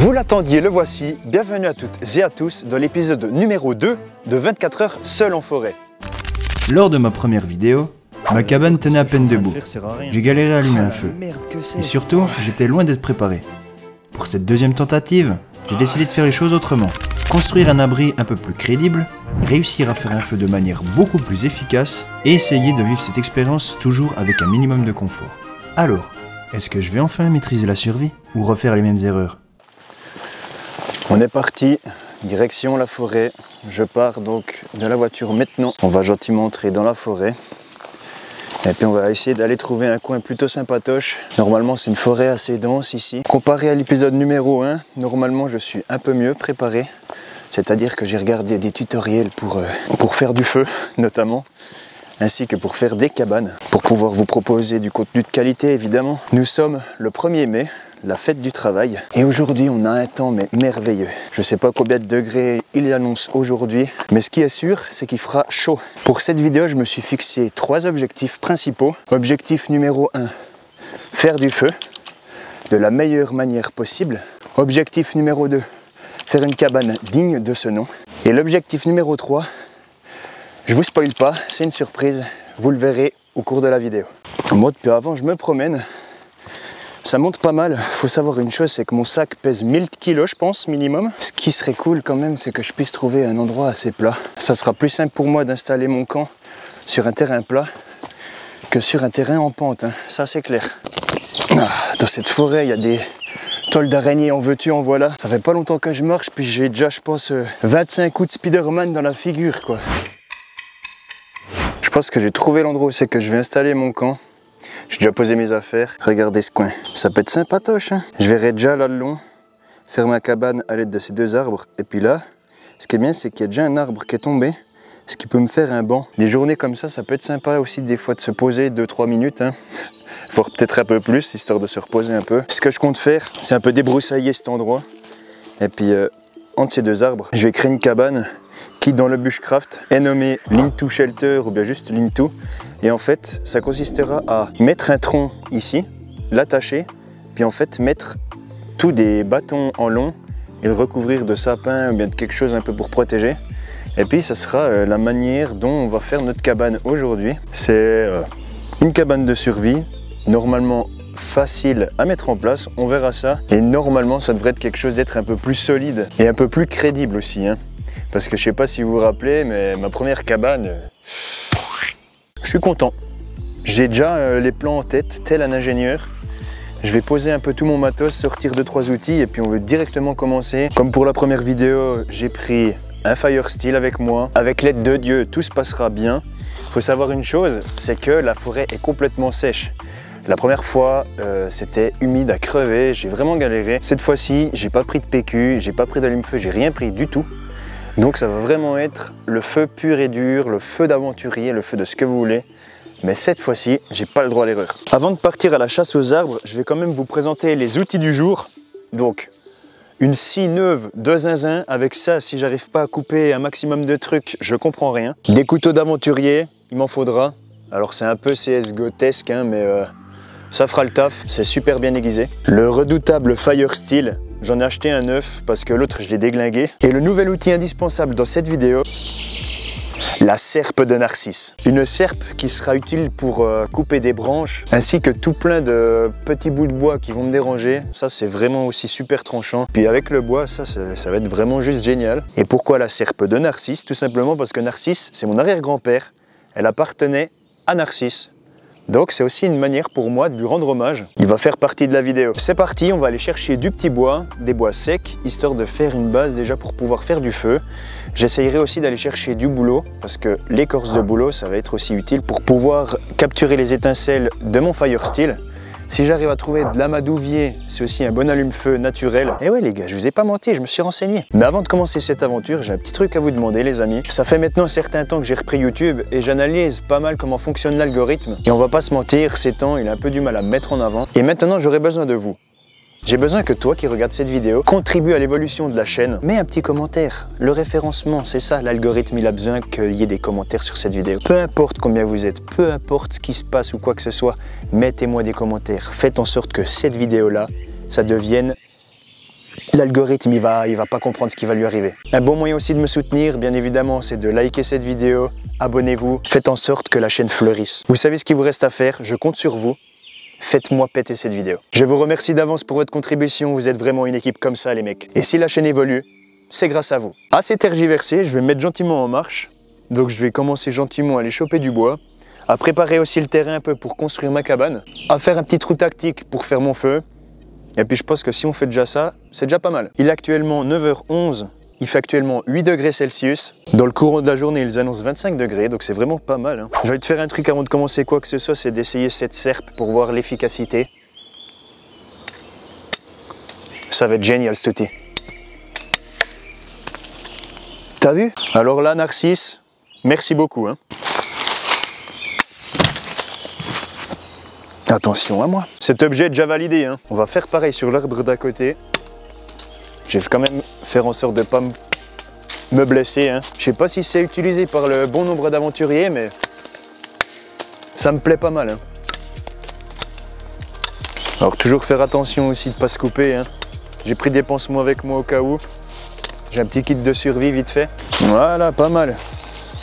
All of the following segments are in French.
Vous l'attendiez, le voici. Bienvenue à toutes et à tous dans l'épisode numéro 2 de 24 heures seul en forêt. Lors de ma première vidéo, ma cabane tenait à peine debout. J'ai galéré à allumer un feu. Et surtout, j'étais loin d'être préparé. Pour cette deuxième tentative, j'ai décidé de faire les choses autrement. Construire un abri un peu plus crédible, réussir à faire un feu de manière beaucoup plus efficace et essayer de vivre cette expérience toujours avec un minimum de confort. Alors, est-ce que je vais enfin maîtriser la survie ou refaire les mêmes erreurs? On est parti, direction la forêt. Je pars donc de la voiture maintenant. On va gentiment entrer dans la forêt. Et puis on va essayer d'aller trouver un coin plutôt sympatoche. Normalement c'est une forêt assez dense ici. Comparé à l'épisode numéro 1, normalement je suis un peu mieux préparé. C'est-à-dire que j'ai regardé des tutoriels pour faire du feu notamment. Ainsi que pour faire des cabanes. Pour pouvoir vous proposer du contenu de qualité évidemment. Nous sommes le 1er mai. La fête du travail. Et aujourd'hui, on a un temps mais merveilleux. Je ne sais pas combien de degrés il annonce aujourd'hui, mais ce qui est sûr, c'est qu'il fera chaud. Pour cette vidéo, je me suis fixé 3 objectifs principaux. Objectif numéro 1, faire du feu de la meilleure manière possible. Objectif numéro 2, faire une cabane digne de ce nom. Et l'objectif numéro 3, je vous spoil pas, c'est une surprise. Vous le verrez au cours de la vidéo. Moi, depuis avant, je me promène. Ça monte pas mal. Faut savoir une chose, c'est que mon sac pèse 1000 kg, je pense, minimum. Ce qui serait cool quand même, c'est que je puisse trouver un endroit assez plat. Ça sera plus simple pour moi d'installer mon camp sur un terrain plat que sur un terrain en pente, hein. Ça c'est clair. Dans cette forêt, il y a des tôles d'araignées, en veux-tu, en voilà. Ça fait pas longtemps que je marche, puis j'ai déjà, je pense, 25 coups de Spider-Man dans la figure, quoi. Je pense que j'ai trouvé l'endroit où c'est que je vais installer mon camp. J'ai déjà posé mes affaires. Regardez ce coin. Ça peut être sympatoche, hein. Je verrai déjà là le long faire ma cabane à l'aide de ces 2 arbres. Et puis là, ce qui est bien, c'est qu'il y a déjà un arbre qui est tombé, ce qui peut me faire un banc. Des journées comme ça peut être sympa aussi des fois de se poser 2-3 minutes, hein. Voire peut-être un peu plus, histoire de se reposer un peu. Ce que je compte faire, c'est un peu débroussailler cet endroit. Et puis, entre ces 2 arbres, je vais créer une cabane qui, dans le bushcraft, est nommée Lean-to Shelter ou bien juste Lean-to. Et en fait, ça consistera à mettre un tronc ici, l'attacher, puis en fait mettre tous des bâtons en long et le recouvrir de sapin ou bien de quelque chose un peu pour protéger. Et puis ça sera la manière dont on va faire notre cabane aujourd'hui. C'est une cabane de survie, normalement facile à mettre en place, on verra ça. Et normalement, ça devrait être quelque chose d'être un peu plus solide et un peu plus crédible aussi, hein. Parce que je sais pas si vous vous rappelez, mais ma première cabane, je suis content. J'ai déjà les plans en tête, tel un ingénieur. Je vais poser un peu tout mon matos, sortir 2-3 outils et puis on veut directement commencer. Comme pour la première vidéo, j'ai pris un Fire Steel avec moi. Avec l'aide de Dieu, tout se passera bien. Il faut savoir une chose, c'est que la forêt est complètement sèche. La première fois, c'était humide à crever, j'ai vraiment galéré. Cette fois-ci, j'ai pas pris de PQ, j'ai pas pris d'allume-feu, j'ai rien pris du tout. Donc ça va vraiment être le feu pur et dur, le feu d'aventurier, le feu de ce que vous voulez. Mais cette fois-ci, j'ai pas le droit à l'erreur. Avant de partir à la chasse aux arbres, je vais quand même vous présenter les outils du jour. Donc, une scie neuve de zinzin. Avec ça, si j'arrive pas à couper un maximum de trucs, je comprends rien. Des couteaux d'aventurier, il m'en faudra. Alors c'est un peu CSGO-tesque, hein, mais ça fera le taf, c'est super bien aiguisé. Le redoutable Fire Steel, j'en ai acheté un neuf parce que l'autre je l'ai déglingué. Et le nouvel outil indispensable dans cette vidéo, la serpe de Narcisse. Une serpe qui sera utile pour couper des branches, ainsi que tout plein de petits bouts de bois qui vont me déranger. Ça c'est vraiment aussi super tranchant. Puis avec le bois, ça va être vraiment juste génial. Et pourquoi la serpe de Narcisse? Tout simplement parce que Narcisse, c'est mon arrière-grand-père. Elle appartenait à Narcisse. Donc c'est aussi une manière pour moi de lui rendre hommage. Il va faire partie de la vidéo. C'est parti, on va aller chercher du petit bois, des bois secs, histoire de faire une base déjà pour pouvoir faire du feu. J'essayerai aussi d'aller chercher du bouleau, parce que l'écorce de bouleau, ça va être aussi utile pour pouvoir capturer les étincelles de mon Fire Steel. Si j'arrive à trouver de l'amadouvier, c'est aussi un bon allume-feu naturel. Et ouais les gars, je vous ai pas menti, je me suis renseigné. Mais avant de commencer cette aventure, j'ai un petit truc à vous demander les amis. Ça fait maintenant un certain temps que j'ai repris YouTube et j'analyse pas mal comment fonctionne l'algorithme. Et on va pas se mentir, ces temps, il a un peu du mal à me mettre en avant. Et maintenant, j'aurai besoin de vous. J'ai besoin que toi qui regardes cette vidéo contribue à l'évolution de la chaîne. Mets un petit commentaire. Le référencement, c'est ça, l'algorithme, il a besoin qu'il y ait des commentaires sur cette vidéo. Peu importe combien vous êtes, peu importe ce qui se passe ou quoi que ce soit, mettez-moi des commentaires. Faites en sorte que cette vidéo-là, ça devienne l'algorithme il va pas comprendre ce qui va lui arriver. Un bon moyen aussi de me soutenir, bien évidemment, c'est de liker cette vidéo, abonnez-vous, faites en sorte que la chaîne fleurisse. Vous savez ce qu'il vous reste à faire, je compte sur vous. Faites-moi péter cette vidéo. Je vous remercie d'avance pour votre contribution, vous êtes vraiment une équipe comme ça les mecs. Et si la chaîne évolue, c'est grâce à vous. Assez tergiversé, je vais me mettre gentiment en marche. Donc je vais commencer gentiment à aller choper du bois, à préparer aussi le terrain un peu pour construire ma cabane, à faire un petit trou tactique pour faire mon feu. Et puis je pense que si on fait déjà ça, c'est déjà pas mal. Il est actuellement 9h11. Il fait actuellement 8 degrés Celsius. Dans le courant de la journée, ils annoncent 25 degrés, donc c'est vraiment pas mal. Hein. Je vais te faire un truc avant de commencer quoi que ce soit, c'est d'essayer cette serpe pour voir l'efficacité. Ça va être génial, ce outil. T'as vu? Alors là, Narcisse, merci beaucoup. Hein. Attention à moi. Cet objet est déjà validé. Hein. On va faire pareil sur l'arbre d'à côté. Je vais quand même faire en sorte de ne pas me blesser. Hein. Je sais pas si c'est utilisé par le bon nombre d'aventuriers, mais ça me plaît pas mal. Hein. Alors toujours faire attention aussi de ne pas se couper. Hein. J'ai pris des pansements avec moi au cas où. J'ai un petit kit de survie vite fait. Voilà, pas mal.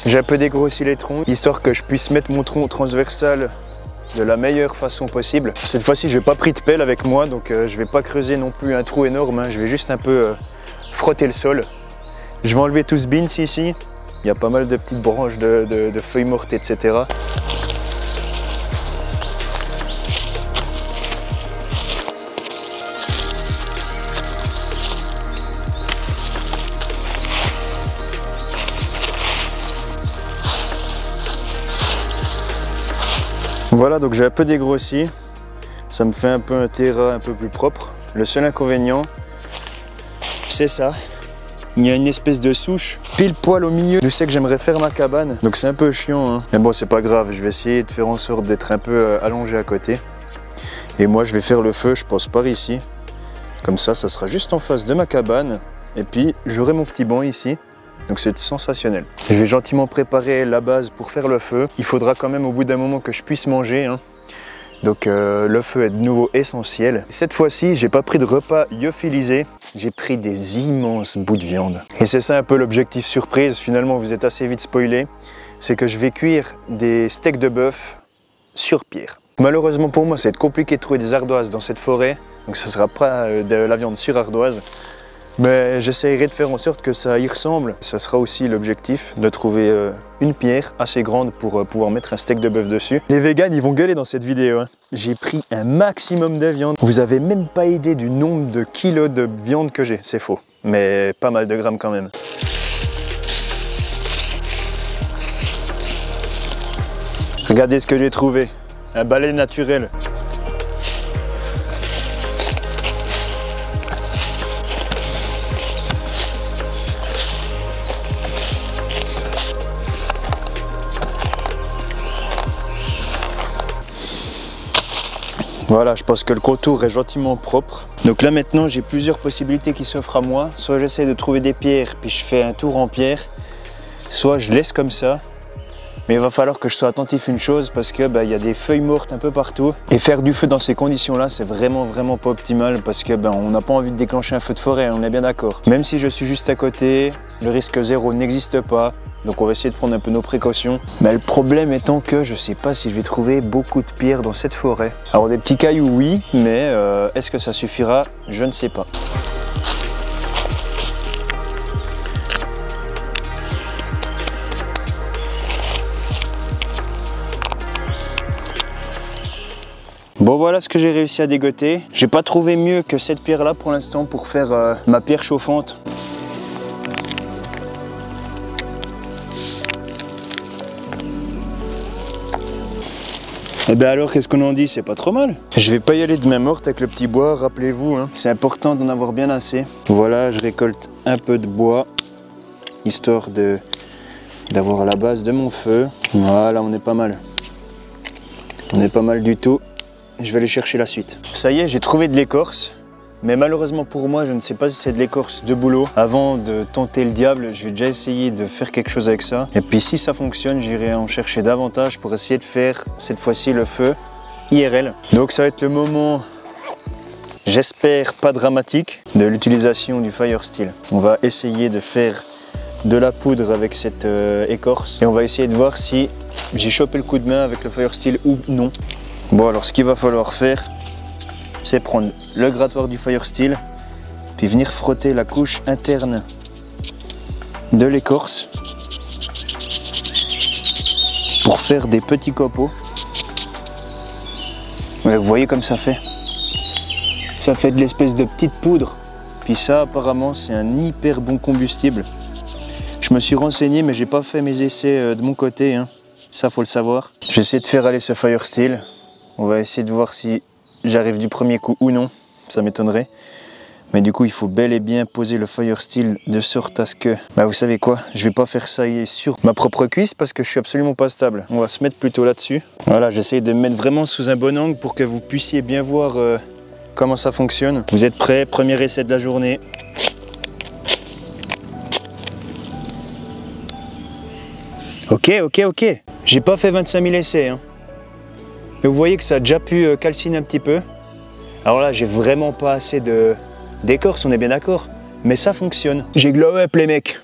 J'ai un peu dégrossi les troncs, histoire que je puisse mettre mon tronc transversal de la meilleure façon possible. Cette fois-ci, je n'ai pas pris de pelle avec moi, donc je vais pas creuser non plus un trou énorme. Hein. Je vais juste un peu frotter le sol. Je vais enlever tout ce beans ici. Il y a pas mal de petites branches de feuilles mortes, etc. Voilà, donc j'ai un peu dégrossi, ça me fait un peu un terrain un peu plus propre. Le seul inconvénient, c'est ça. Il y a une espèce de souche pile poil au milieu. Je sais que j'aimerais faire ma cabane, donc c'est un peu chiant. Hein. Mais bon, c'est pas grave, je vais essayer de faire en sorte d'être un peu allongé à côté. Et moi, je vais faire le feu, je pense, par ici. Comme ça sera juste en face de ma cabane. Et puis, j'aurai mon petit banc ici. Donc c'est sensationnel. Je vais gentiment préparer la base pour faire le feu. Il faudra quand même au bout d'un moment que je puisse manger. Hein. Donc le feu est de nouveau essentiel. Cette fois-ci, j'ai pas pris de repas lyophilisé. J'ai pris des immenses bouts de viande. Et c'est ça un peu l'objectif surprise. Finalement, vous êtes assez vite spoilé. C'est que je vais cuire des steaks de bœuf sur pierre. Malheureusement pour moi, ça va être compliqué de trouver des ardoises dans cette forêt. Donc ça sera pas de la viande sur ardoise. Mais j'essaierai de faire en sorte que ça y ressemble. Ça sera aussi l'objectif de trouver une pierre assez grande pour pouvoir mettre un steak de bœuf dessus. Les véganes, ils vont gueuler dans cette vidéo. Hein. J'ai pris un maximum de viande. Vous avez même pas idée du nombre de kilos de viande que j'ai. C'est faux, mais pas mal de grammes quand même. Regardez ce que j'ai trouvé. Un balai naturel. Voilà, je pense que le contour est gentiment propre. Donc là maintenant, j'ai plusieurs possibilités qui s'offrent à moi. Soit j'essaie de trouver des pierres, puis je fais un tour en pierre. Soit je laisse comme ça. Mais il va falloir que je sois attentif à une chose parce que y a des feuilles mortes un peu partout. Et faire du feu dans ces conditions-là, c'est vraiment pas optimal parce que on n'a pas envie de déclencher un feu de forêt, on est bien d'accord. Même si je suis juste à côté, le risque zéro n'existe pas. Donc on va essayer de prendre un peu nos précautions. Mais le problème étant que je sais pas si je vais trouver beaucoup de pierres dans cette forêt. Alors des petits cailloux oui, mais est-ce que ça suffira? Je ne sais pas. Bon voilà ce que j'ai réussi à dégoter. J'ai pas trouvé mieux que cette pierre là pour l'instant pour faire ma pierre chauffante. Et bien alors qu'est-ce qu'on en dit? C'est pas trop mal. Je vais pas y aller de main morte avec le petit bois, rappelez-vous. Hein. C'est important d'en avoir bien assez. Voilà, je récolte un peu de bois, histoire d'avoir la base de mon feu. Voilà, on est pas mal. On est pas mal du tout. Je vais aller chercher la suite. Ça y est, j'ai trouvé de l'écorce. Mais malheureusement pour moi, je ne sais pas si c'est de l'écorce de bouleau. Avant de tenter le diable, je vais déjà essayer de faire quelque chose avec ça. Et puis si ça fonctionne, j'irai en chercher davantage pour essayer de faire cette fois-ci le feu IRL. Donc ça va être le moment j'espère pas dramatique, de l'utilisation du fire steel. On va essayer de faire de la poudre avec cette écorce et on va essayer de voir si j'ai chopé le coup de main avec le fire steel ou non. Bon, alors ce qu'il va falloir faire, c'est prendre le grattoir du fire steel puis venir frotter la couche interne de l'écorce pour faire des petits copeaux. Ouais, vous voyez comme ça fait. Ça fait de l'espèce de petite poudre. Puis ça, apparemment, c'est un hyper bon combustible. Je me suis renseigné, mais j'ai pas fait mes essais de mon côté, hein. Ça, faut le savoir. J'essaie de faire aller ce fire steel. On va essayer de voir si j'arrive du premier coup ou non. Ça m'étonnerait. Mais du coup, il faut bel et bien poser le fire steel de sorte à ce que... Bah, vous savez quoi? Je vais pas faire ça sur ma propre cuisse parce que je suis absolument pas stable. On va se mettre plutôt là-dessus. Voilà, j'essaie de me mettre vraiment sous un bon angle pour que vous puissiez bien voir comment ça fonctionne. Vous êtes prêts? Premier essai de la journée. Ok. J'ai pas fait 25 000 essais, hein. Mais vous voyez que ça a déjà pu calciner un petit peu. Alors là, j'ai vraiment pas assez d'écorce, on est bien d'accord. Mais ça fonctionne. J'ai glow up les mecs.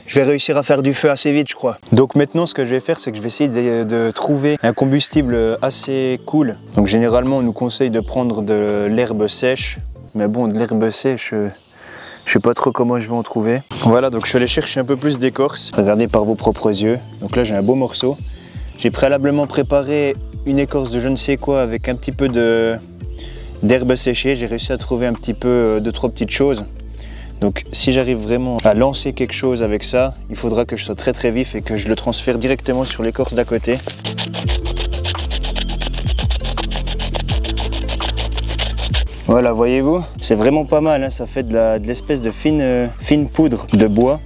Je vais réussir à faire du feu assez vite, je crois. Donc maintenant, ce que je vais faire, c'est que je vais essayer de trouver un combustible assez cool. Donc généralement, on nous conseille de prendre de l'herbe sèche. Mais bon, de l'herbe sèche, je sais pas trop comment je vais en trouver. Voilà, donc je suis allé chercher un peu plus d'écorce. Regardez par vos propres yeux. Donc là, j'ai un beau morceau. J'ai préalablement préparé une écorce de je ne sais quoi avec un petit peu d'herbe séchée. J'ai réussi à trouver un petit peu deux, trois petites choses. Donc si j'arrive vraiment à lancer quelque chose avec ça, il faudra que je sois très vif et que je le transfère directement sur l'écorce d'à côté. Voilà, voyez-vous, c'est vraiment pas mal, hein, ça fait de l'espèce de fine poudre de bois.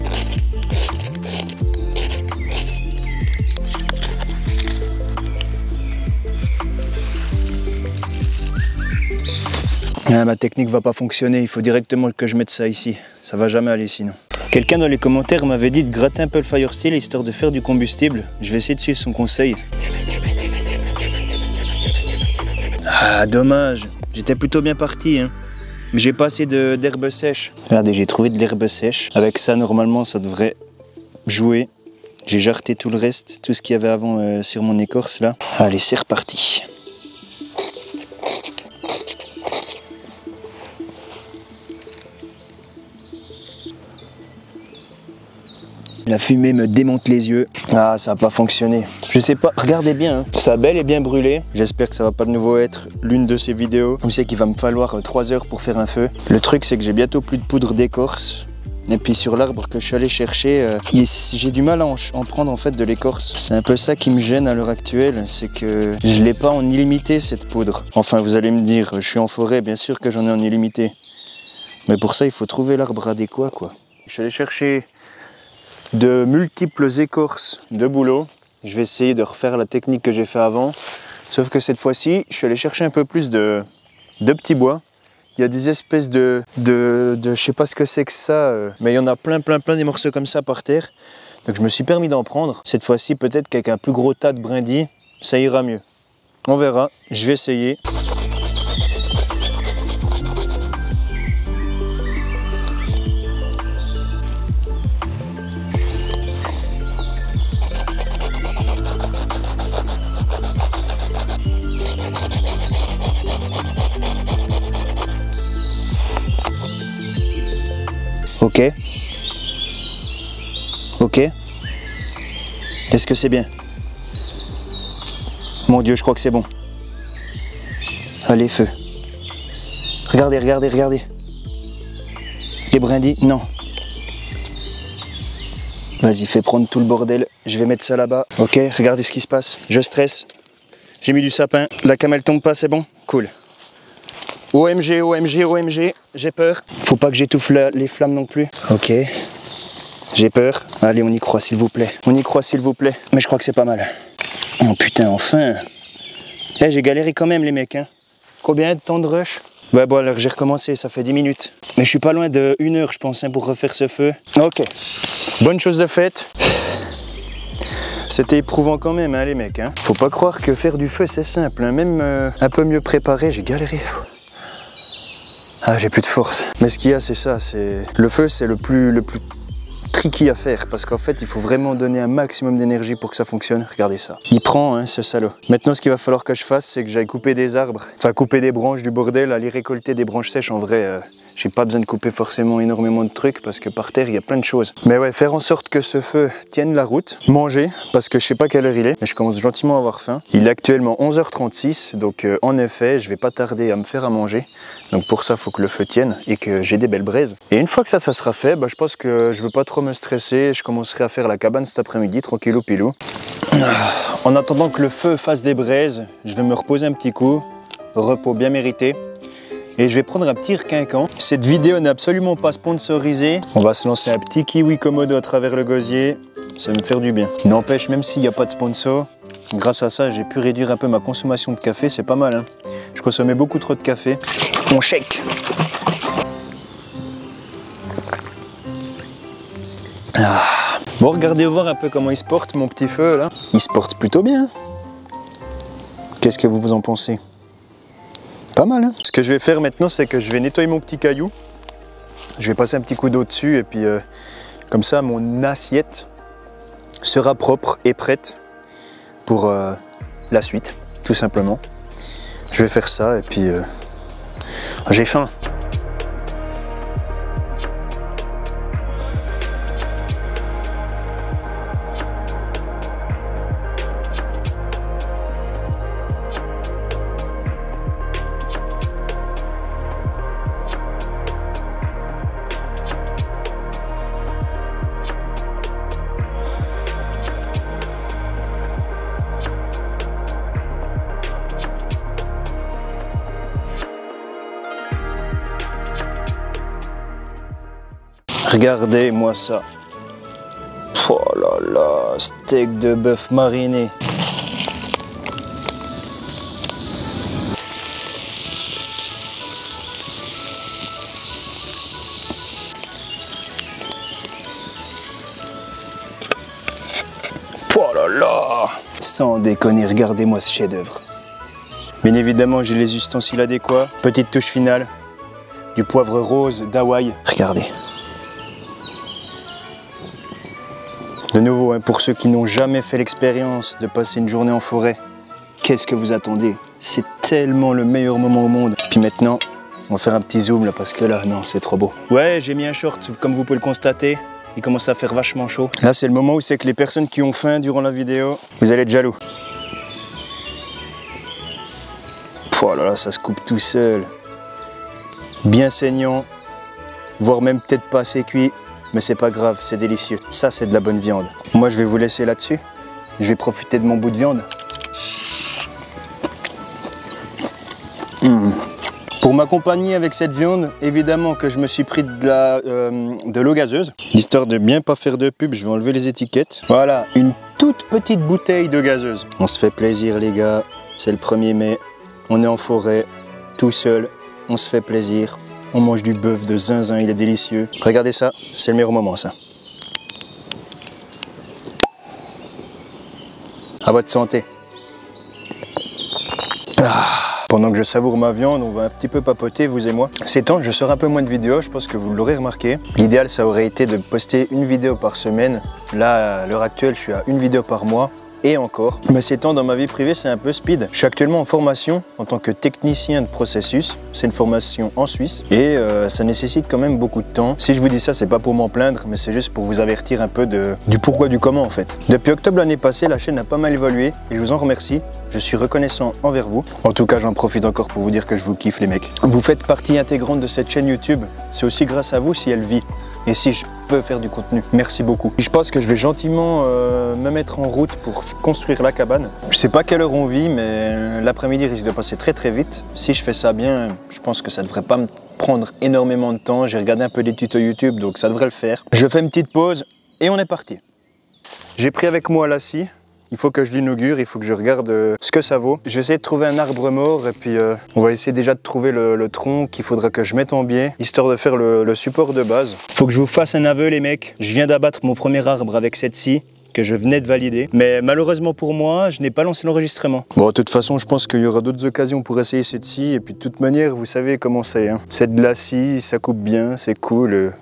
Ah, ma technique va pas fonctionner, il faut directement que je mette ça ici, ça va jamais aller sinon. Quelqu'un dans les commentaires m'avait dit de gratter un peu le fire steel histoire de faire du combustible. Je vais essayer de suivre son conseil. Ah dommage, j'étais plutôt bien parti, hein. Mais j'ai pas assez d'herbe sèche. Regardez, j'ai trouvé de l'herbe sèche. Avec ça normalement ça devrait jouer. J'ai jarté tout le reste, tout ce qu'il y avait avant sur mon écorce là. Allez, c'est reparti. La fumée me démonte les yeux. Ah, ça n'a pas fonctionné. Je sais pas, regardez bien, hein. Ça a bel et bien brûlé. J'espère que ça va pas de nouveau être l'une de ces vidéos. Je sais qu'il va me falloir 3 heures pour faire un feu. Le truc, c'est que j'ai bientôt plus de poudre d'écorce. Et puis sur l'arbre que je suis allé chercher, j'ai du mal à en prendre en fait de l'écorce. C'est un peu ça qui me gêne à l'heure actuelle, c'est que je l'ai pas en illimité cette poudre. Enfin, vous allez me dire, je suis en forêt, bien sûr que j'en ai en illimité. Mais pour ça, il faut trouver l'arbre adéquat, quoi. Je suis allé chercher de multiples écorces de bouleau. Je vais essayer de refaire la technique que j'ai fait avant. Sauf que cette fois-ci, je suis allé chercher un peu plus de petits bois. Il y a des espèces je sais pas ce que c'est que ça, mais il y en a plein des morceaux comme ça par terre. Donc je me suis permis d'en prendre. Cette fois-ci, peut-être qu'avec un plus gros tas de brindilles, ça ira mieux. On verra, je vais essayer. Ok. Est-ce que c'est bien? Mon Dieu, je crois que c'est bon. Allez, feu. Regardez. Les brindilles, non. Vas-y, fais prendre tout le bordel. Je vais mettre ça là-bas. Ok, regardez ce qui se passe. Je stresse. J'ai mis du sapin. La cam, elle tombe pas, c'est bon? Cool. OMG, j'ai peur. Faut pas que j'étouffe les flammes non plus. Ok. J'ai peur. Allez, on y croit s'il vous plaît. Mais je crois que c'est pas mal. Oh putain, enfin. Eh, j'ai galéré quand même les mecs, hein. Combien de temps de rush? Bah bon, alors j'ai recommencé, ça fait 10 minutes. Mais je suis pas loin de 1 heure, je pense, hein, pour refaire ce feu. Ok. Bonne chose de faite. C'était éprouvant quand même, hein, les mecs, hein. Faut pas croire que faire du feu, c'est simple, hein. Même un peu mieux préparé, j'ai galéré. Ah, j'ai plus de force. Mais ce qu'il y a, c'est ça, c'est... Le feu, c'est le plus tricky à faire, parce qu'en fait, il faut vraiment donner un maximum d'énergie pour que ça fonctionne. Regardez ça. Il prend, hein, ce salaud. Maintenant, ce qu'il va falloir que je fasse, c'est que j'aille couper des arbres, enfin couper des branches du bordel, aller récolter des branches sèches. En vrai, j'ai pas besoin de couper forcément énormément de trucs, parce que par terre, il y a plein de choses. Mais ouais, faire en sorte que ce feu tienne la route. Manger, parce que je sais pas quelle heure il est, mais je commence gentiment à avoir faim. Il est actuellement 11h36, donc en effet, je vais pas tarder à me faire à manger. Donc pour ça, il faut que le feu tienne et que j'ai des belles braises. Et une fois que ça sera fait, bah, je pense que je veux pas trop me stresser. Je commencerai à faire la cabane cet après-midi, tranquillou pilou. En attendant que le feu fasse des braises, je vais me reposer un petit coup. Repos bien mérité. Et je vais prendre un petit requinquant. Cette vidéo n'est absolument pas sponsorisée. On va se lancer un petit kiwi Komodo à travers le gosier. Ça va me faire du bien. N'empêche, même s'il n'y a pas de sponsor, grâce à ça, j'ai pu réduire un peu ma consommation de café. C'est pas mal, hein. Je consommais beaucoup trop de café. Mon chèque. Ah. Bon, regardez voir un peu comment il se porte, mon petit feu, là. Il se porte plutôt bien. Qu'est-ce que vous en pensez? Pas mal, hein. Ce que je vais faire maintenant, c'est que je vais nettoyer mon petit caillou. Je vais passer un petit coup d'eau dessus et puis comme ça, mon assiette sera propre et prête pour la suite, tout simplement. Je vais faire ça et puis j'ai faim. Regardez-moi ça. Oh là là, steak de bœuf mariné. Oh là là. Sans déconner, regardez-moi ce chef-d'œuvre. Bien évidemment, j'ai les ustensiles adéquats. Petite touche finale. Du poivre rose d'Hawaï. Regardez. De nouveau, hein, pour ceux qui n'ont jamais fait l'expérience de passer une journée en forêt, qu'est-ce que vous attendez? C'est tellement le meilleur moment au monde. Puis maintenant, on va faire un petit zoom là parce que là, non, c'est trop beau. Ouais, j'ai mis un short, comme vous pouvez le constater. Il commence à faire vachement chaud. Là, c'est le moment où c'est que les personnes qui ont faim durant la vidéo, vous allez être jaloux. Oh là là, ça se coupe tout seul. Bien saignant, voire même peut-être pas assez cuit. Mais c'est pas grave, c'est délicieux. Ça, c'est de la bonne viande. Moi, je vais vous laisser là-dessus. Je vais profiter de mon bout de viande. Pour m'accompagner avec cette viande, évidemment que je me suis pris de l'eau gazeuse. Histoire de bien pas faire de pub, je vais enlever les étiquettes. Voilà, une toute petite bouteille de gazeuse. On se fait plaisir, les gars. C'est le 1er mai. On est en forêt, tout seul. On se fait plaisir. On mange du bœuf de zinzin, il est délicieux. Regardez ça, c'est le meilleur moment, ça. À votre santé. Pendant que je savoure ma viande, on va un petit peu papoter, vous et moi. Ces temps, je sors un peu moins de vidéos, je pense que vous l'aurez remarqué. L'idéal, ça aurait été de poster une vidéo par semaine. Là, à l'heure actuelle, je suis à une vidéo par mois. Et encore. Mais ces temps dans ma vie privée, c'est un peu speed. Je suis actuellement en formation en tant que technicien de processus. C'est une formation en Suisse et ça nécessite quand même beaucoup de temps. Si je vous dis ça, c'est pas pour m'en plaindre, mais c'est juste pour vous avertir un peu du pourquoi du comment en fait. Depuis octobre l'année passée, la chaîne a pas mal évolué et je vous en remercie. Je suis reconnaissant envers vous. En tout cas, j'en profite encore pour vous dire que je vous kiffe les mecs. Vous faites partie intégrante de cette chaîne YouTube. C'est aussi grâce à vous si elle vit. Et si je peux faire du contenu, merci beaucoup. Je pense que je vais gentiment me mettre en route pour construire la cabane. Je sais pas quelle heure on vit, mais l'après-midi risque de passer très très vite. Si je fais ça bien, je pense que ça devrait pas me prendre énormément de temps. J'ai regardé un peu des tutos YouTube, donc ça devrait le faire. Je fais une petite pause et on est parti. J'ai pris avec moi la scie. Il faut que je l'inaugure, il faut que je regarde ce que ça vaut. Je vais essayer de trouver un arbre mort et puis on va essayer déjà de trouver le tronc qu'il faudra que je mette en biais, histoire de faire le support de base. Faut que je vous fasse un aveu les mecs, je viens d'abattre mon premier arbre avec cette scie que je venais de valider. Mais malheureusement pour moi, je n'ai pas lancé l'enregistrement. Bon, de toute façon, je pense qu'il y aura d'autres occasions pour essayer cette scie. Et puis de toute manière, vous savez comment c'est. Hein. C'est de la scie, ça coupe bien, c'est cool.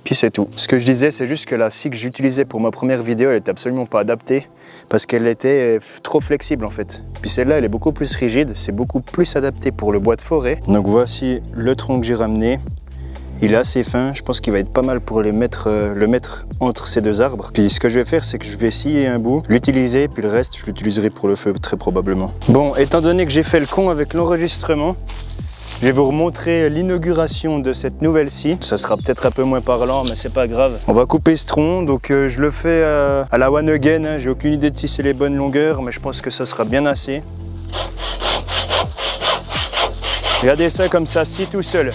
Puis c'est tout. Ce que je disais, c'est juste que la scie que j'utilisais pour ma première vidéo, elle était absolument pas adaptée. Parce qu'elle était trop flexible en fait. Puis celle-là, elle est beaucoup plus rigide. C'est beaucoup plus adapté pour le bois de forêt. Donc voici le tronc que j'ai ramené. Il est assez fin, je pense qu'il va être pas mal pour le mettre entre ces deux arbres. Puis ce que je vais faire, c'est que je vais scier un bout, l'utiliser, puis le reste, je l'utiliserai pour le feu très probablement. Bon, étant donné que j'ai fait le con avec l'enregistrement, je vais vous remontrer l'inauguration de cette nouvelle scie. Ça sera peut-être un peu moins parlant, mais c'est pas grave. On va couper ce tronc, donc je le fais à la one again. Hein. J'ai aucune idée de si c'est les bonnes longueurs, mais je pense que ça sera bien assez. Regardez ça comme ça, scie tout seul.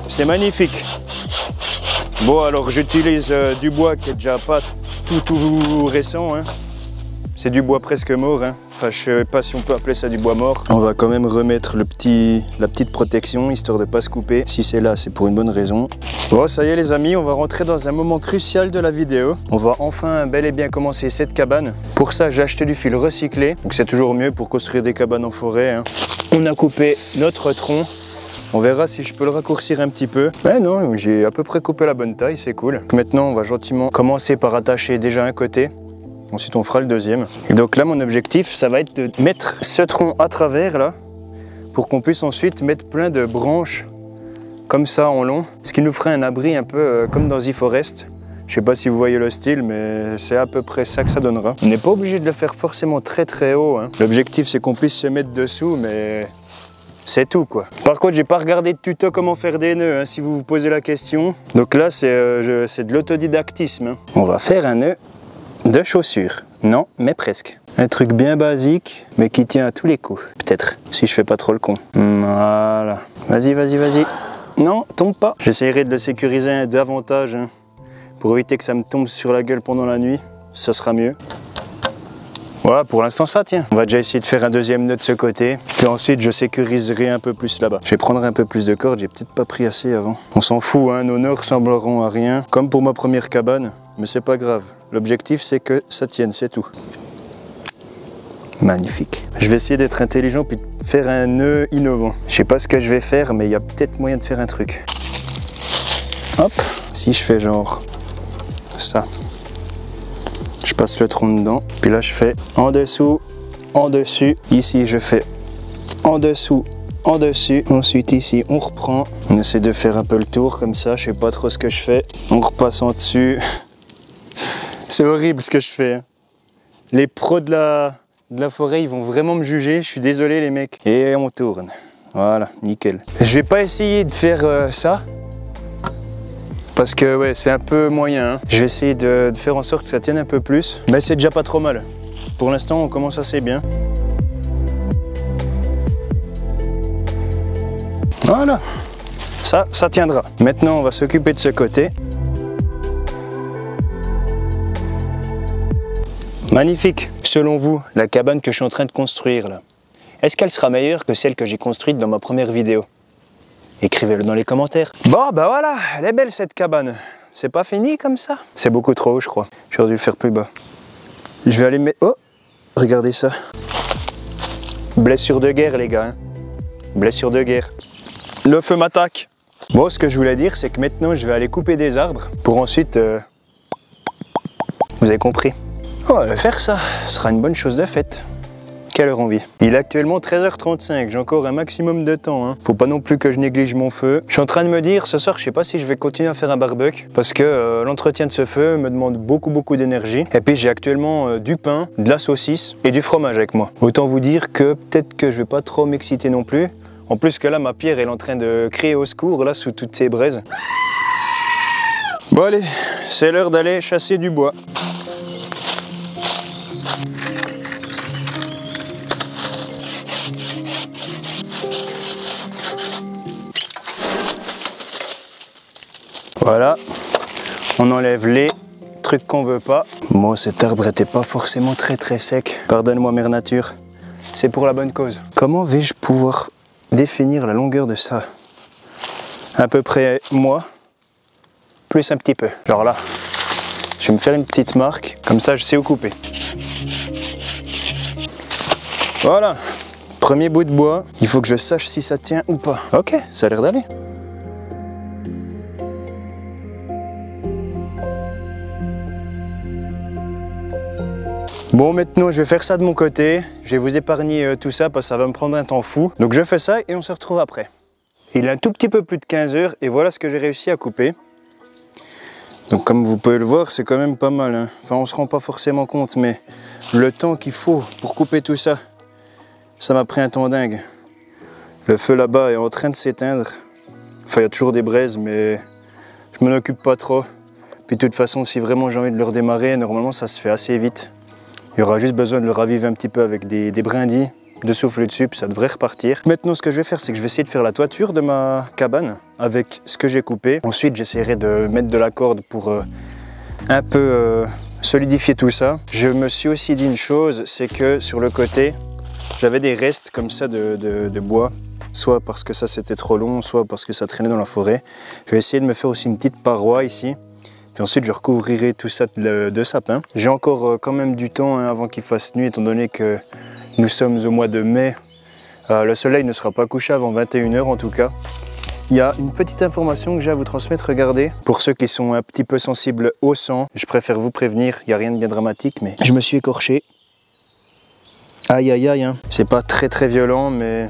C'est magnifique. Bon, alors j'utilise du bois qui est déjà pas tout récent. Hein. C'est du bois presque mort. Hein. Enfin, je sais pas si on peut appeler ça du bois mort. On va quand même remettre la petite protection, histoire de pas se couper. Si c'est là, c'est pour une bonne raison. Bon, ça y est les amis, on va rentrer dans un moment crucial de la vidéo. On va enfin bel et bien commencer cette cabane. Pour ça, j'ai acheté du fil recyclé. Donc c'est toujours mieux pour construire des cabanes en forêt. Hein. On a coupé notre tronc. On verra si je peux le raccourcir un petit peu. Mais non, j'ai à peu près coupé la bonne taille, c'est cool. Maintenant, on va gentiment commencer par attacher déjà un côté. Ensuite, on fera le deuxième. Et donc là, mon objectif, ça va être de mettre ce tronc à travers, là, pour qu'on puisse ensuite mettre plein de branches comme ça en long. Ce qui nous ferait un abri un peu comme dans eForest. Je sais pas si vous voyez le style, mais c'est à peu près ça que ça donnera. On n'est pas obligé de le faire forcément très haut. Hein. L'objectif, c'est qu'on puisse se mettre dessous, mais... c'est tout quoi. Par contre, j'ai pas regardé de tuto comment faire des nœuds, hein, si vous vous posez la question. Donc là, c'est de l'autodidactisme. Hein. On va faire un nœud de chaussure. Non, mais presque. Un truc bien basique, mais qui tient à tous les coups. Peut-être, si je fais pas trop le con. Voilà. Vas-y. Non, tombe pas. J'essaierai de le sécuriser davantage, hein, pour éviter que ça me tombe sur la gueule pendant la nuit. Ça sera mieux. Voilà, pour l'instant ça tient. On va déjà essayer de faire un deuxième nœud de ce côté. Puis ensuite, je sécuriserai un peu plus là-bas. Je vais prendre un peu plus de corde, j'ai peut-être pas pris assez avant. On s'en fout, hein, nos nœuds ressembleront à rien. Comme pour ma première cabane, mais c'est pas grave. L'objectif, c'est que ça tienne, c'est tout. Magnifique. Je vais essayer d'être intelligent puis de faire un nœud innovant. Je sais pas ce que je vais faire, mais il y a peut-être moyen de faire un truc. Hop, si je fais genre ça. Je passe le tronc dedans, puis là je fais en dessous, en dessus. Ici je fais en dessous, en dessus. Ensuite ici on reprend. On essaie de faire un peu le tour comme ça, je sais pas trop ce que je fais. On repasse en dessus. C'est horrible ce que je fais. Les pros de la forêt, ils vont vraiment me juger. Je suis désolé les mecs. Et on tourne. Voilà, nickel. Je vais pas essayer de faire ça. Parce que ouais, c'est un peu moyen. Hein. Je vais essayer de faire en sorte que ça tienne un peu plus. Mais c'est déjà pas trop mal. Pour l'instant, on commence assez bien. Voilà. Ça tiendra. Maintenant, on va s'occuper de ce côté. Magnifique. Selon vous, la cabane que je suis en train de construire là, est-ce qu'elle sera meilleure que celle que j'ai construite dans ma première vidéo? Écrivez-le dans les commentaires. Bon, bah voilà, elle est belle cette cabane. C'est pas fini comme ça? C'est beaucoup trop haut, je crois. J'aurais dû le faire plus bas. Je vais aller mettre... Oh, regardez ça. Blessure de guerre, les gars. Hein. Blessure de guerre. Le feu m'attaque. Bon, ce que je voulais dire, c'est que maintenant, je vais aller couper des arbres pour ensuite... Vous avez compris? On va faire ça. Ce sera une bonne chose de faite. Quelle heure on vit? Il est actuellement 13h35, j'ai encore un maximum de temps. Hein. Faut pas non plus que je néglige mon feu. Je suis en train de me dire, ce soir, je sais pas si je vais continuer à faire un barbecue, parce que l'entretien de ce feu me demande beaucoup d'énergie. Et puis j'ai actuellement du pain, de la saucisse et du fromage avec moi. Autant vous dire que peut-être que je vais pas trop m'exciter non plus. En plus que là, ma pierre, elle est en train de crier au secours, là, sous toutes ces braises. Bon allez, c'est l'heure d'aller chasser du bois. Voilà, on enlève les trucs qu'on veut pas. Bon, cet arbre était pas forcément très sec. Pardonne-moi, mère nature. C'est pour la bonne cause. Comment vais-je pouvoir définir la longueur de ça? À peu près moi, plus un petit peu. Genre là, Je vais me faire une petite marque, comme ça je sais où couper. Voilà, premier bout de bois. Il faut que je sache si ça tient ou pas. Ok, ça a l'air d'aller. Bon, maintenant je vais faire ça de mon côté. Je vais vous épargner tout ça parce que ça va me prendre un temps fou. Donc je fais ça et on se retrouve après. Il est un tout petit peu plus de 15 heures et voilà ce que j'ai réussi à couper. Donc comme vous pouvez le voir, c'est quand même pas mal, hein. Enfin, on se rend pas forcément compte, mais le temps qu'il faut pour couper tout ça, ça m'a pris un temps dingue. Le feu là-bas est en train de s'éteindre. Enfin, il y a toujours des braises, mais je m'en occupe pas trop. Puis de toute façon, si vraiment j'ai envie de le redémarrer, normalement ça se fait assez vite. Il y aura juste besoin de le raviver un petit peu avec des brindilles, de souffler dessus, puis ça devrait repartir. Maintenant, ce que je vais faire, c'est que je vais essayer de faire la toiture de ma cabane avec ce que j'ai coupé. Ensuite, j'essaierai de mettre de la corde pour un peu solidifier tout ça. Je me suis aussi dit une chose, c'est que sur le côté, j'avais des restes comme ça de bois, soit parce que ça c'était trop long, soit parce que ça traînait dans la forêt. Je vais essayer de me faire aussi une petite paroi ici. Puis ensuite, je recouvrirai tout ça de sapin. J'ai encore quand même du temps avant qu'il fasse nuit, étant donné que nous sommes au mois de mai. Le soleil ne sera pas couché avant 21 h en tout cas. Il y a une petite information que j'ai à vous transmettre, regardez. Pour ceux qui sont un petit peu sensibles au sang, je préfère vous prévenir, il n'y a rien de bien dramatique, mais je me suis écorché. Aïe aïe aïe, hein. C'est pas très violent, mais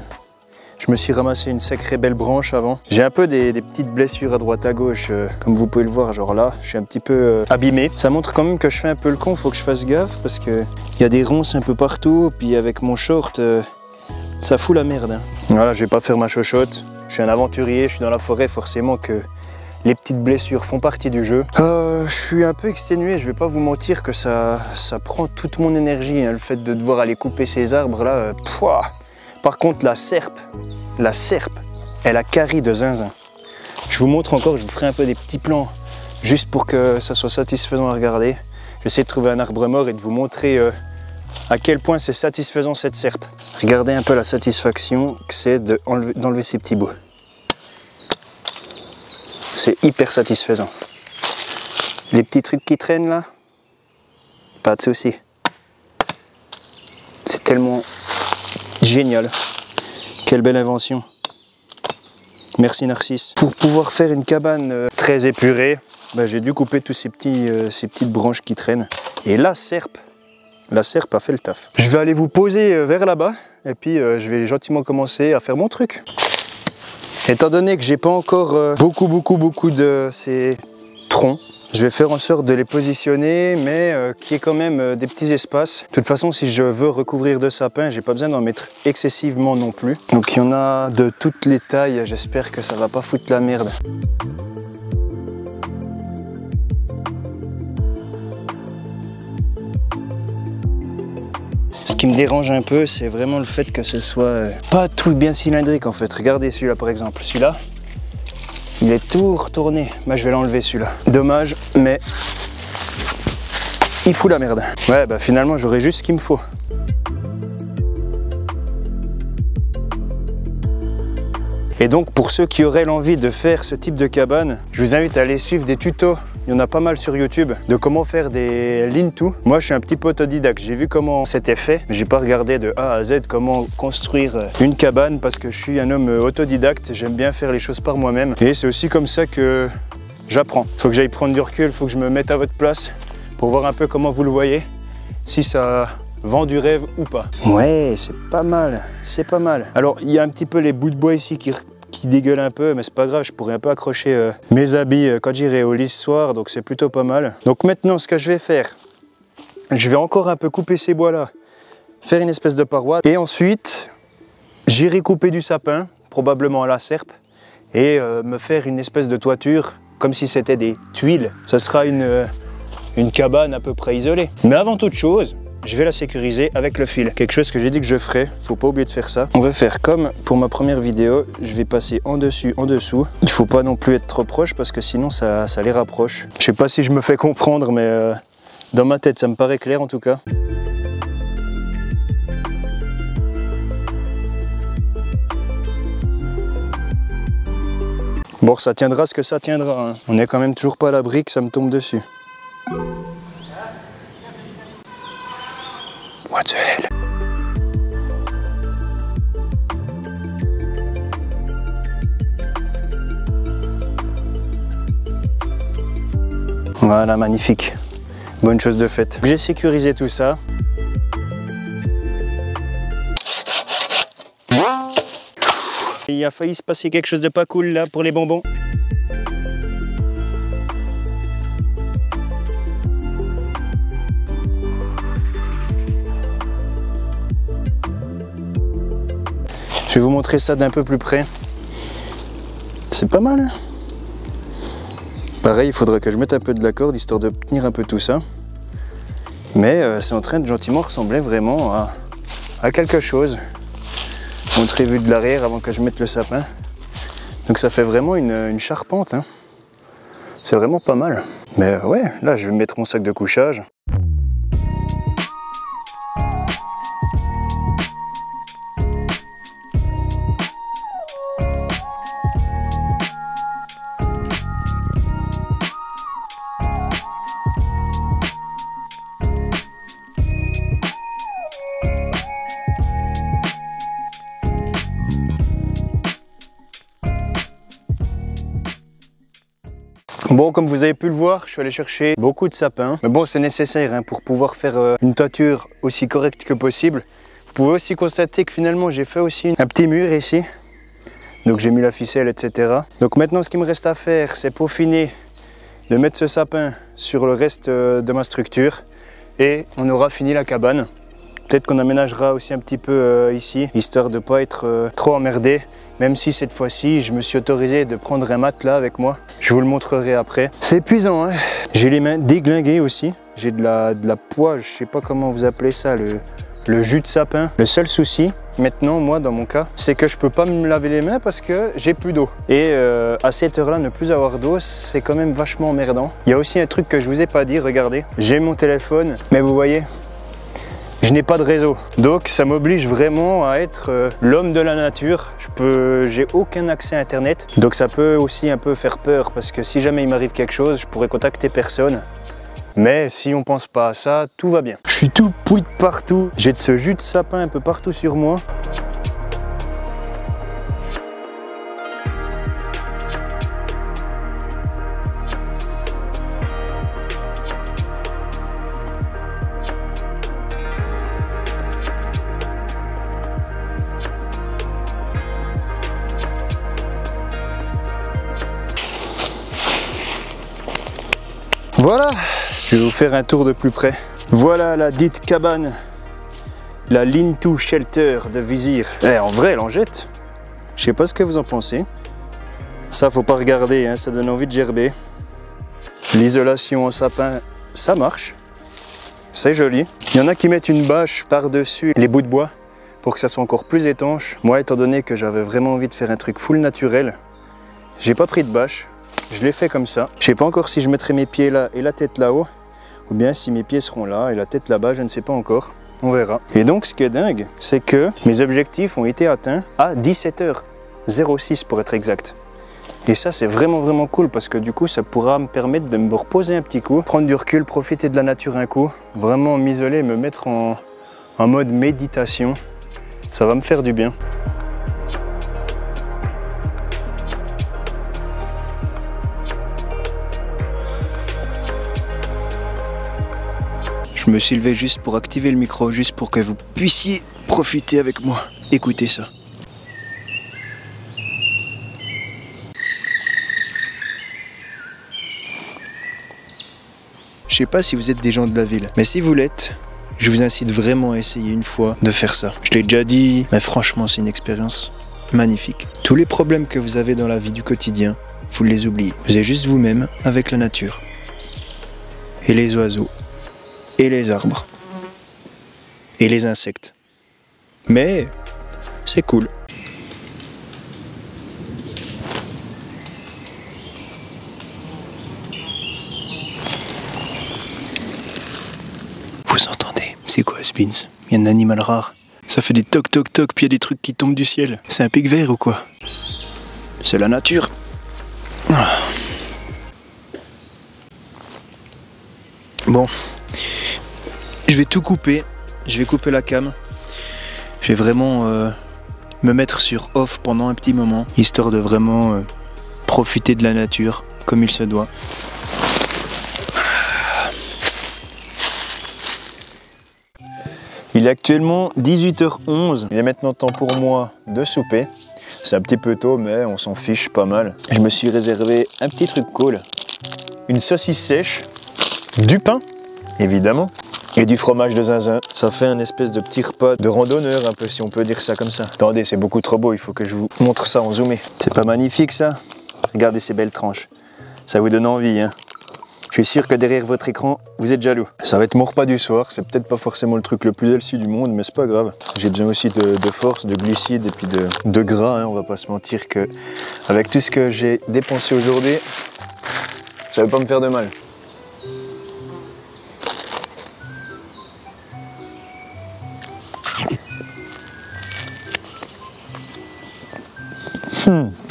je me suis ramassé une sacrée belle branche avant. J'ai un peu des petites blessures à droite à gauche, comme vous pouvez le voir, genre là, je suis un petit peu abîmé. Ça montre quand même que je fais un peu le con, faut que je fasse gaffe parce que il y a des ronces un peu partout, puis avec mon short, ça fout la merde, hein. Voilà, je vais pas faire ma chochotte. Je suis un aventurier, je suis dans la forêt, forcément que les petites blessures font partie du jeu. Je suis un peu exténué, je vais pas vous mentir que ça prend toute mon énergie, hein, le fait de devoir aller couper ces arbres là. Par contre, la serpe, elle a carré de zinzin. Je vous montre encore, je vous ferai un peu des petits plans, juste pour que ça soit satisfaisant à regarder. Je vais essayer de trouver un arbre mort et de vous montrer à quel point c'est satisfaisant cette serpe. Regardez un peu la satisfaction que c'est d'enlever ces petits bouts. C'est hyper satisfaisant. Les petits trucs qui traînent là, pas de souci. C'est tellement génial. Quelle belle invention. Merci Narcisse. Pour pouvoir faire une cabane très épurée, j'ai dû couper tous ces petites branches qui traînent. Et la serpe a fait le taf. Je vais aller vous poser vers là-bas et puis je vais gentiment commencer à faire mon truc. Étant donné que j'ai pas encore beaucoup de ces troncs, je vais faire en sorte de les positionner, mais qu'il y ait quand même des petits espaces. De toute façon, si je veux recouvrir de sapin, j'ai pas besoin d'en mettre excessivement non plus. Donc il y en a de toutes les tailles, j'espère que ça va pas foutre la merde. Ce qui me dérange un peu, c'est vraiment le fait que ce soit pas tout bien cylindrique en fait. Regardez celui-là par exemple, celui-là, il est tout retourné. Je vais l'enlever celui-là. Dommage, mais il fout la merde. Ouais, finalement j'aurai juste ce qu'il me faut. Et donc pour ceux qui auraient l'envie de faire ce type de cabane, je vous invite à aller suivre des tutos. Il y en a pas mal sur YouTube de comment faire des lean-to. Moi, je suis un petit peu autodidacte. J'ai vu comment c'était fait, mais j'ai pas regardé de A à Z comment construire une cabane parce que je suis un homme autodidacte. J'aime bien faire les choses par moi-même. Et c'est aussi comme ça que j'apprends. Il faut que j'aille prendre du recul, il faut que je me mette à votre place pour voir un peu comment vous le voyez, si ça vend du rêve ou pas. Ouais, c'est pas mal, c'est pas mal. Alors, il y a un petit peu les bouts de bois ici qui dégueule un peu, mais c'est pas grave, je pourrais un peu accrocher mes habits quand j'irai au lit ce soir, donc c'est plutôt pas mal. Donc maintenant, ce que je vais faire, je vais encore un peu couper ces bois là, faire une espèce de paroi, et ensuite j'irai couper du sapin, probablement à la serpe, et me faire une espèce de toiture, comme si c'était des tuiles. Ça sera une cabane à peu près isolée. Mais avant toute chose, je vais la sécuriser avec le fil. Quelque chose que j'ai dit que je ferais, faut pas oublier de faire ça. On va faire comme pour ma première vidéo, je vais passer en dessus, en dessous. Il faut pas non plus être trop proche parce que sinon ça les rapproche. Je sais pas si je me fais comprendre, mais dans ma tête ça me paraît clair en tout cas. Bon, ça tiendra ce que ça tiendra, hein. On est quand même toujours pas à l'abri que ça me tombe dessus. the hell? Voilà, magnifique. Bonne chose de faite. J'ai sécurisé tout ça. Il a failli se passer quelque chose de pas cool là pour les bonbons. Je vais vous montrer ça d'un peu plus près. C'est pas mal, hein? Pareil, il faudrait que je mette un peu de la corde histoire de tenir un peu tout ça. Mais c'est en train de gentiment ressembler vraiment à quelque chose. Montrer vue de l'arrière avant que je mette le sapin. Donc ça fait vraiment une charpente, hein. C'est vraiment pas mal. Mais ouais, là je vais mettre mon sac de couchage. Bon, comme vous avez pu le voir, je suis allé chercher beaucoup de sapins. Mais bon, c'est nécessaire hein, pour pouvoir faire une toiture aussi correcte que possible. Vous pouvez aussi constater que finalement, j'ai fait aussi un petit mur ici. Donc j'ai mis la ficelle, etc. Donc maintenant, ce qu'il me reste à faire, c'est peaufiner, de mettre ce sapin sur le reste de ma structure. Et on aura fini la cabane. Peut-être qu'on aménagera aussi un petit peu ici, histoire de ne pas être trop emmerdé. Même si cette fois-ci, je me suis autorisé de prendre un matelas avec moi. Je vous le montrerai après. C'est épuisant, hein. J'ai les mains déglinguées aussi. J'ai de la poix, je sais pas comment vous appelez ça, le jus de sapin. Le seul souci, maintenant, moi, dans mon cas, c'est que je peux pas me laver les mains parce que j'ai plus d'eau. Et à cette heure-là, ne plus avoir d'eau, c'est quand même vachement emmerdant. Il y a aussi un truc que je vous ai pas dit, regardez. J'ai mon téléphone, mais vous voyez, je n'ai pas de réseau, donc ça m'oblige vraiment à être l'homme de la nature. J'ai aucun accès à internet, donc ça peut aussi un peu faire peur parce que si jamais il m'arrive quelque chose, je pourrais contacter personne. Mais si on pense pas à ça, tout va bien. Je suis tout pouille de partout, j'ai de ce jus de sapin un peu partout sur moi. Voilà, je vais vous faire un tour de plus près. Voilà la dite cabane, la Lean-to Shelter de Vizir. Eh, en vrai, elle en jette. Je sais pas ce que vous en pensez. Ça, faut pas regarder, hein, ça donne envie de gerber. L'isolation en sapin, ça marche. C'est joli. Il y en a qui mettent une bâche par-dessus les bouts de bois pour que ça soit encore plus étanche. Moi, étant donné que j'avais vraiment envie de faire un truc full naturel, j'ai pas pris de bâche. Je l'ai fait comme ça. Je sais pas encore si je mettrai mes pieds là et la tête là-haut, ou bien si mes pieds seront là et la tête là-bas, je ne sais pas encore. On verra. Et donc, ce qui est dingue, c'est que mes objectifs ont été atteints à 17h06 pour être exact. Et ça, c'est vraiment cool parce que du coup, ça pourra me permettre de me reposer un petit coup, prendre du recul, profiter de la nature un coup, vraiment m'isoler, me mettre en mode méditation. Ça va me faire du bien. Je me suis levé juste pour activer le micro, juste pour que vous puissiez profiter avec moi. Écoutez ça. Je sais pas si vous êtes des gens de la ville, mais si vous l'êtes, je vous incite vraiment à essayer une fois de faire ça. Je l'ai déjà dit, mais franchement c'est une expérience magnifique. Tous les problèmes que vous avez dans la vie du quotidien, vous les oubliez. Vous êtes juste vous-même avec la nature. Et les oiseaux. Et les arbres. Et les insectes. Mais c'est cool. Vous entendez? C'est quoi, Spins? Il y a un animal rare. Ça fait des toc toc toc, puis il y a des trucs qui tombent du ciel. C'est un pic vert ou quoi? C'est la nature. Bon. Je vais tout couper je vais couper la cam. Je vais vraiment me mettre sur off pendant un petit moment, histoire de vraiment profiter de la nature comme il se doit. Il est actuellement 18h11. Il est maintenant temps pour moi de souper. C'est un petit peu tôt, mais on s'en fiche pas mal. Je me suis réservé un petit truc cool. Une saucisse sèche, du pain, évidemment, et du fromage de zinzin. Ça fait un espèce de petit repas de randonneur, un peu, si on peut dire ça comme ça. Attendez, c'est beaucoup trop beau, il faut que je vous montre ça en zoomé. C'est pas magnifique, ça? Regardez ces belles tranches. Ça vous donne envie, hein? Je suis sûr que derrière votre écran, vous êtes jaloux. Ça va être mon repas du soir, c'est peut-être pas forcément le truc le plus healthy du monde, mais c'est pas grave. J'ai besoin aussi de force, de glucides et puis de gras, hein. On va pas se mentir que avec tout ce que j'ai dépensé aujourd'hui, ça va pas me faire de mal.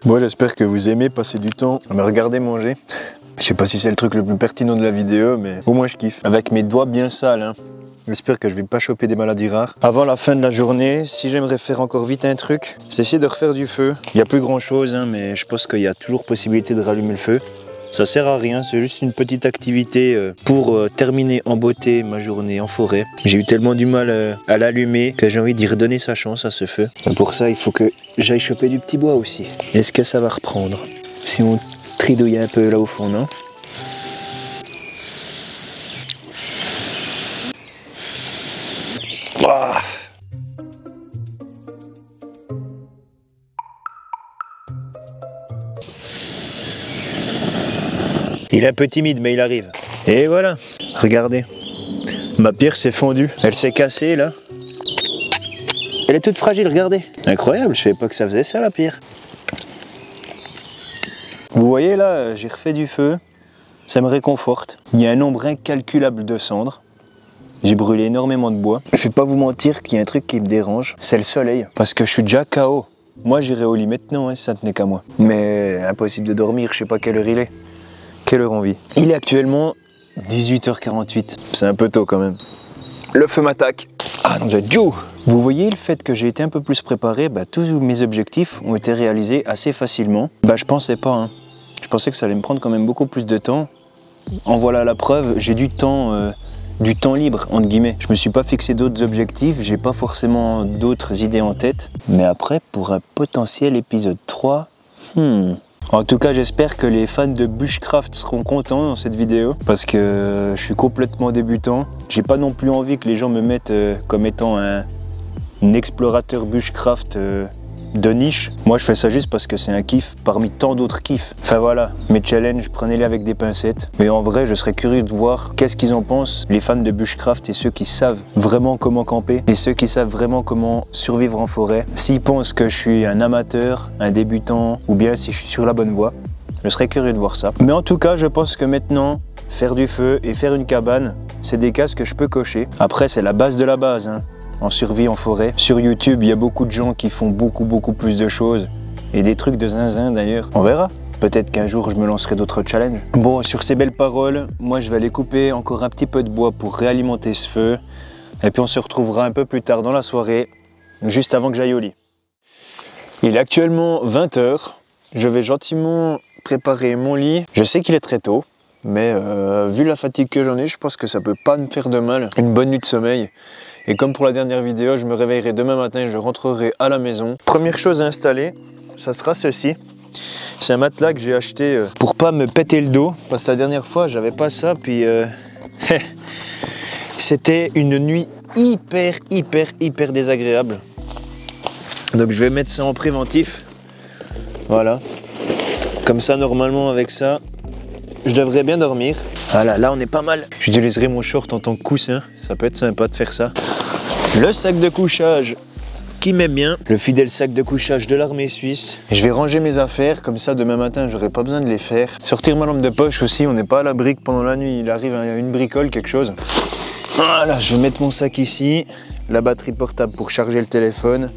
Bon, j'espère que vous aimez passer du temps à me regarder manger. Je sais pas si c'est le truc le plus pertinent de la vidéo, mais au moins je kiffe. Avec mes doigts bien sales, hein. J'espère que je vais pas choper des maladies rares. Avant la fin de la journée, si j'aimerais faire encore vite un truc, c'est essayer de refaire du feu. Il n'y a plus grand chose, hein, mais je pense qu'il y a toujours possibilité de rallumer le feu. Ça sert à rien, c'est juste une petite activité pour terminer en beauté ma journée en forêt. J'ai eu tellement du mal à l'allumer que j'ai envie d'y redonner sa chance à ce feu. Et pour ça, il faut que j'aille choper du petit bois aussi. Est-ce que ça va reprendre? Si on tridouille un peu là au fond, non? Ah. Il est un peu timide, mais il arrive. Et voilà, regardez. Ma pierre s'est fondue. Elle s'est cassée, là. Elle est toute fragile, regardez. Incroyable, je savais pas que ça faisait ça, la pierre. Vous voyez, là, j'ai refait du feu. Ça me réconforte. Il y a un nombre incalculable de cendres. J'ai brûlé énormément de bois. Je vais pas vous mentir qu'il y a un truc qui me dérange. C'est le soleil. Parce que je suis déjà KO. Moi, j'irai au lit maintenant, hein, si ça ne tenait qu'à moi. Mais impossible de dormir, je sais pas quelle heure il est. Quelle heure on vit? Il est actuellement 18h48. C'est un peu tôt quand même. Le feu m'attaque. Ah non, vous voyez le fait que j'ai été un peu plus préparé, tous mes objectifs ont été réalisés assez facilement. Je pensais pas, hein. Je pensais que ça allait me prendre quand même beaucoup plus de temps. En voilà la preuve, j'ai du temps libre, entre guillemets. Je me suis pas fixé d'autres objectifs, j'ai pas forcément d'autres idées en tête. Mais après, pour un potentiel épisode 3, En tout cas, j'espère que les fans de Bushcraft seront contents dans cette vidéo parce que je suis complètement débutant. J'ai pas non plus envie que les gens me mettent comme étant un explorateur Bushcraft de niche. Moi, je fais ça juste parce que c'est un kiff parmi tant d'autres kiffs. Enfin voilà, mes challenges, prenez-les avec des pincettes. Mais en vrai, je serais curieux de voir qu'est-ce qu'ils en pensent, les fans de Bushcraft et ceux qui savent vraiment comment camper et ceux qui savent vraiment comment survivre en forêt. S'ils pensent que je suis un amateur, un débutant ou bien si je suis sur la bonne voie, je serais curieux de voir ça. Mais en tout cas, je pense que maintenant, faire du feu et faire une cabane, c'est des cases que je peux cocher. Après, c'est la base de la base, hein. En survie en forêt. Sur YouTube, il y a beaucoup de gens qui font beaucoup plus de choses. Et des trucs de zinzin d'ailleurs. On verra. Peut-être qu'un jour, je me lancerai d'autres challenges. Bon, sur ces belles paroles, moi, je vais aller couper encore un petit peu de bois pour réalimenter ce feu. Et puis, on se retrouvera un peu plus tard dans la soirée, juste avant que j'aille au lit. Il est actuellement 20 h. Je vais gentiment préparer mon lit. Je sais qu'il est très tôt. Mais vu la fatigue que j'en ai, je pense que ça peut pas me faire de mal. Une bonne nuit de sommeil. Et comme pour la dernière vidéo, je me réveillerai demain matin et je rentrerai à la maison. Première chose à installer, ça sera ceci. C'est un matelas que j'ai acheté pour pas me péter le dos. Parce que la dernière fois, j'avais pas ça. Puis c'était une nuit hyper désagréable. Donc je vais mettre ça en préventif. Voilà. Comme ça, normalement, avec ça, je devrais bien dormir. Voilà, là on est pas mal. J'utiliserai mon short en tant que coussin. Ça peut être sympa de faire ça. Le sac de couchage qui met bien. Le fidèle sac de couchage de l'armée suisse. Et je vais ranger mes affaires. Comme ça, demain matin, j'aurai pas besoin de les faire. Sortir ma lampe de poche aussi. On n'est pas à l'abri pendant la nuit. Il arrive une bricole, quelque chose. Voilà, je vais mettre mon sac ici. La batterie portable pour charger le téléphone.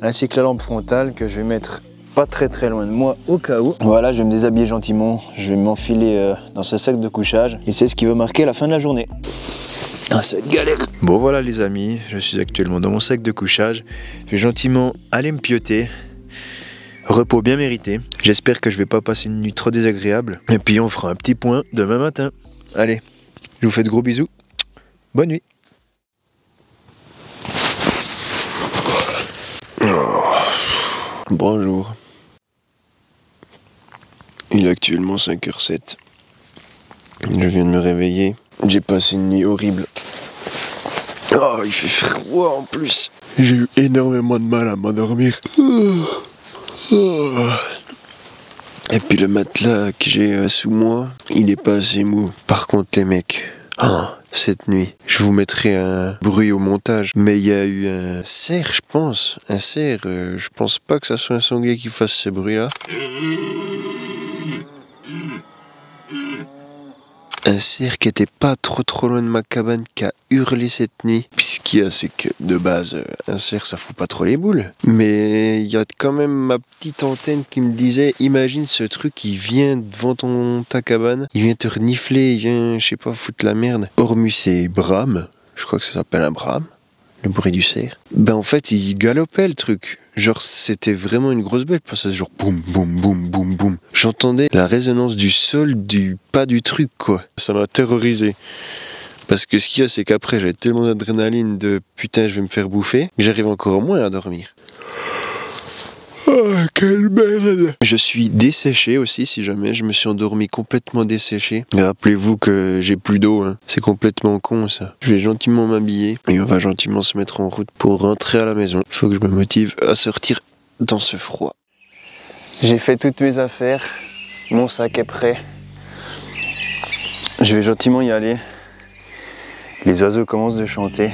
Ainsi que la lampe frontale que je vais mettre pas très loin de moi au cas où. Voilà, je vais me déshabiller gentiment, je vais m'enfiler dans ce sac de couchage et c'est ce qui va marquer la fin de la journée. Ah, ça va être galère. Bon voilà les amis, je suis actuellement dans mon sac de couchage. Je vais gentiment aller me piauter. Repos bien mérité. J'espère que je vais pas passer une nuit trop désagréable. Et puis on fera un petit point demain matin. Allez, je vous fais de gros bisous. Bonne nuit. Oh. Bonjour. Il est actuellement 5h07. Je viens de me réveiller. J'ai passé une nuit horrible. Oh, il fait froid en plus. J'ai eu énormément de mal à m'endormir. Et puis le matelas que j'ai sous moi, il est pas assez mou. Par contre les mecs, cette nuit, je vous mettrai un bruit au montage. Mais il y a eu un cerf, je pense. Un cerf, je pense pas que ça soit un sanglier qui fasse ce bruit-là. Un cerf qui était pas trop loin de ma cabane qui a hurlé cette nuit. Puis ce qu'il y a, c'est que de base, un cerf ça fout pas trop les boules. Mais il y a quand même ma petite antenne qui me disait, imagine ce truc qui vient devant ta cabane, il vient te renifler, il vient, je sais pas, foutre la merde. Hormis c'est Brahms, je crois que ça s'appelle un Brahms, le bruit du cerf. Ben en fait il galopait le truc. Genre c'était vraiment une grosse bête, parce que genre boum boum boum boum boum. J'entendais la résonance du sol, du pas du truc quoi. Ça m'a terrorisé. Parce que ce qu'il y a c'est qu'après j'avais tellement d'adrénaline de putain je vais me faire bouffer, que j'arrive encore moins à dormir. Oh quelle merde. Je suis desséché aussi si jamais je me suis endormi complètement desséché. Rappelez-vous que j'ai plus d'eau, hein. C'est complètement con ça. Je vais gentiment m'habiller et on va gentiment se mettre en route pour rentrer à la maison. Il faut que je me motive à sortir dans ce froid. J'ai fait toutes mes affaires, mon sac est prêt. Je vais gentiment y aller. Les oiseaux commencent de chanter.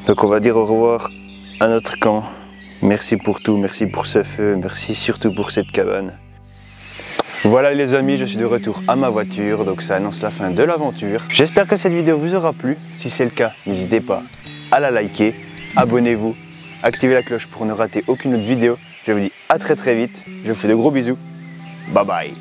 Donc on va dire au revoir à notre camp. Merci pour tout, merci pour ce feu, merci surtout pour cette cabane. Voilà les amis, je suis de retour à ma voiture, donc ça annonce la fin de l'aventure. J'espère que cette vidéo vous aura plu. Si c'est le cas, n'hésitez pas à la liker, abonnez-vous, activez la cloche pour ne rater aucune autre vidéo. Je vous dis à très vite, je vous fais de gros bisous, bye bye.